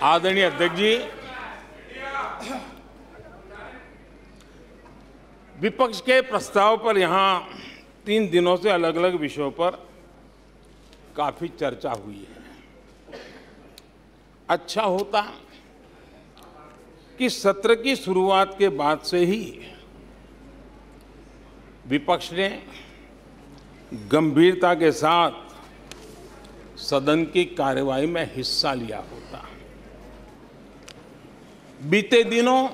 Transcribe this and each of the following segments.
आदरणीय अध्यक्ष जी, विपक्ष के प्रस्ताव पर यहां 3 दिनों से अलग अलग विषयों पर काफी चर्चा हुई है। अच्छा होता कि सत्र की शुरुआत के बाद से ही विपक्ष ने गंभीरता के साथ सदन की कार्यवाही में हिस्सा लिया होता। बीते दिनों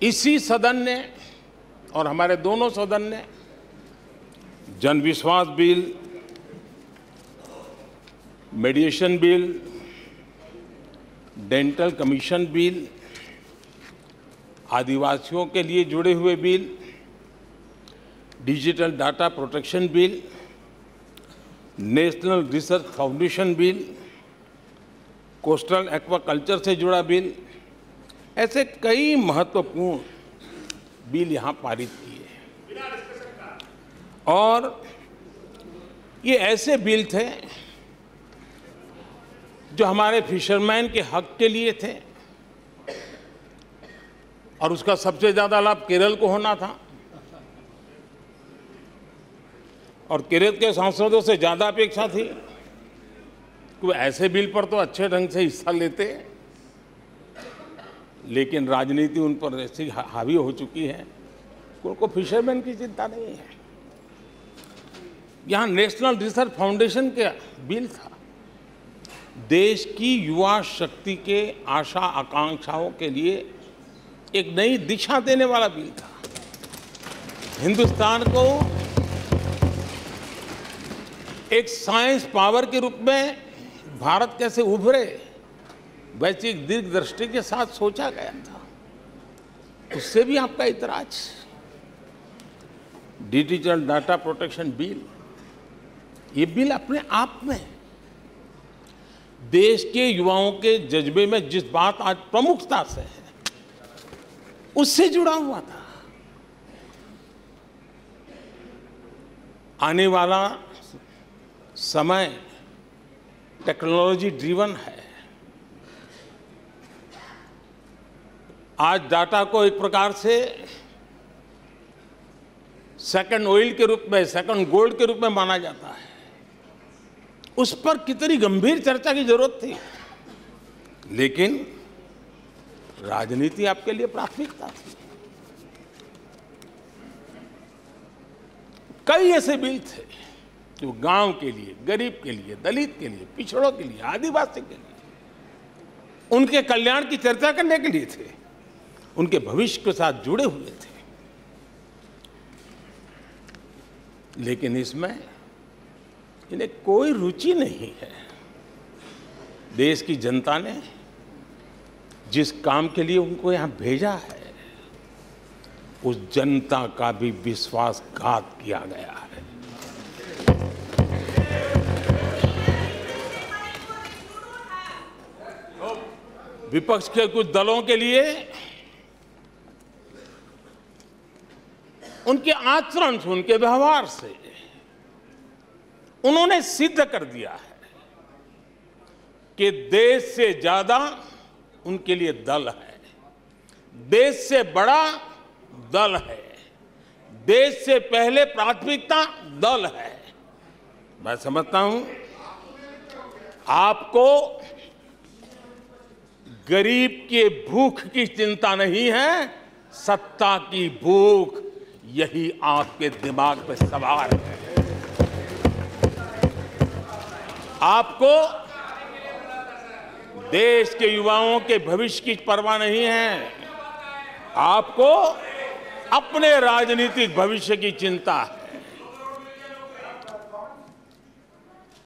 इसी सदन ने और हमारे दोनों सदन ने Jan Vishwas bill, mediation bill, dental commission bill, आदिवासियों के लिए जुड़े हुए bill, digital data protection bill, national research foundation bill, coastal aquaculture से जुड़ा बिल, ऐसे कई महत्वपूर्ण बिल यहां पारित किए। और ये ऐसे बिल थे जो हमारे फिशरमैन के हक के लिए थे और उसका सबसे ज्यादा लाभ केरल को होना था और केरल के सांसदों से ज्यादा अपेक्षा थी कि वो ऐसे बिल पर तो अच्छे ढंग से हिस्सा लेते, लेकिन राजनीति उन पर ऐसी हावी हो चुकी है कि उनको फिशरमैन की चिंता नहीं है। यहां नेशनल रिसर्च फाउंडेशन का बिल था, देश की युवा शक्ति के आशा आकांक्षाओं के लिए एक नई दिशा देने वाला बिल था। हिंदुस्तान को एक साइंस पावर के रूप में भारत कैसे उभरे, वैसी एक दीर्घ दृष्टि के साथ सोचा गया था। उससे भी आपका इतराज। डिजिटल डाटा प्रोटेक्शन बिल, ये बिल अपने आप में देश के युवाओं के जज्बे में जिस बात आज प्रमुखता से है उससे जुड़ा हुआ था। आने वाला समय टेक्नोलॉजी ड्रिवन है। आज डाटा को एक प्रकार से सेकंड ऑयल के रूप में, सेकंड गोल्ड के रूप में माना जाता है। उस पर कितनी गंभीर चर्चा की जरूरत थी, लेकिन राजनीति आपके लिए प्राथमिकता थी। कई ऐसे बिल थे जो गांव के लिए, गरीब के लिए, दलित के लिए, पिछड़ों के लिए, आदिवासी के लिए, उनके कल्याण की चर्चा करने के लिए थे, उनके भविष्य के साथ जुड़े हुए थे। लेकिन इसमें इन्हें कोई रुचि नहीं है। देश की जनता ने जिस काम के लिए उनको यहां भेजा है, उस जनता का भी विश्वासघात किया गया है। विपक्ष के कुछ दलों के लिए उनके आचरण से, उनके व्यवहार से उन्होंने सिद्ध कर दिया है कि देश से ज्यादा उनके लिए दल है, देश से बड़ा दल है, देश से पहले प्राथमिकता दल है। मैं समझता हूं आपको गरीब के भूख की चिंता नहीं है, सत्ता की भूख, यही आपके दिमाग पे सवार है। आपको देश के युवाओं के भविष्य की परवाह नहीं है, आपको अपने राजनीतिक भविष्य की चिंता है।